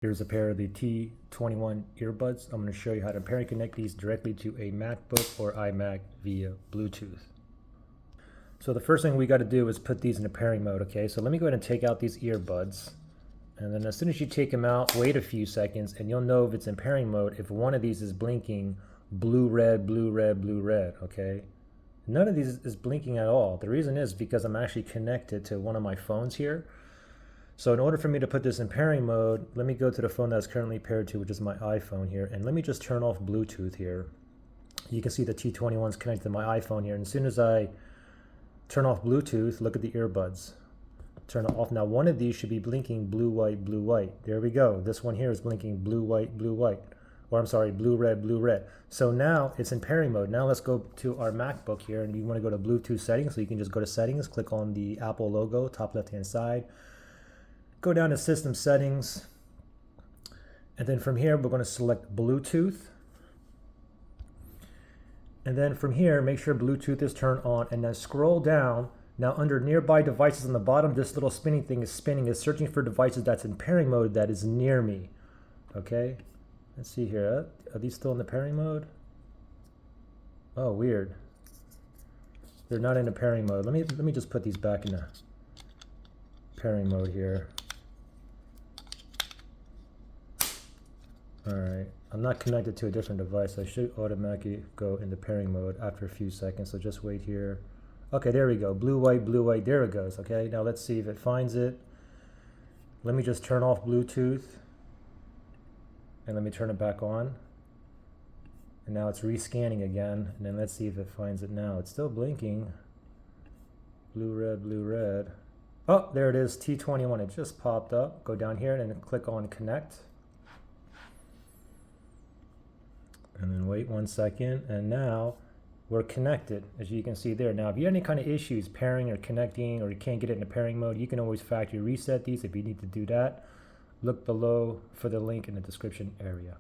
Here's a pair of the T21 earbuds. I'm going to show you how to pair and connect these directly to a MacBook or iMac via Bluetooth. So the first thing we got to do is put these in a pairing mode, okay? So let me go ahead and take out these earbuds. And then as soon as you take them out, wait a few seconds and you'll know if it's in pairing mode if one of these is blinking blue, red, blue, red, blue, red, okay? None of these is blinking at all. The reason is because I'm actually connected to one of my phones here. So in order for me to put this in pairing mode, let me go to the phone that's currently paired to, which is my iPhone here, and let me just turn off Bluetooth here. You can see the T21 is connected to my iPhone here, and as soon as I turn off Bluetooth, look at the earbuds. Turn it off. Now one of these should be blinking blue, white, blue, white. There we go. This one here is blinking blue, white, blue, white. Or I'm sorry, blue, red, blue, red. So now it's in pairing mode. Now let's go to our MacBook here, and you want to go to Bluetooth settings, so you can just go to settings, click on the Apple logo, top left-hand side. Go down to System Settings, and then from here we're going to select Bluetooth, and then from here make sure Bluetooth is turned on, and then scroll down. Now under Nearby Devices on the bottom, this little spinning thing is spinning, is searching for devices that's in pairing mode that is near me. Okay, let's see here. Are these still in the pairing mode? Oh, weird. They're not in the pairing mode. Let me just put these back in the pairing mode here. Alright, I'm not connected to a different device. I should automatically go into pairing mode after a few seconds, so just wait here. Okay, there we go. Blue, white, there it goes. Okay, now let's see if it finds it. Let me just turn off Bluetooth, and let me turn it back on. And now it's rescanning again, and then let's see if it finds it now. It's still blinking. Blue, red, blue, red. Oh, there it is, T21. It just popped up. Go down here and then click on Connect. And then wait 1 second, and now we're connected, as you can see there. Now, if you have any kind of issues pairing or connecting, or you can't get it into pairing mode, you can always factory reset these if you need to do that. Look below for the link in the description area.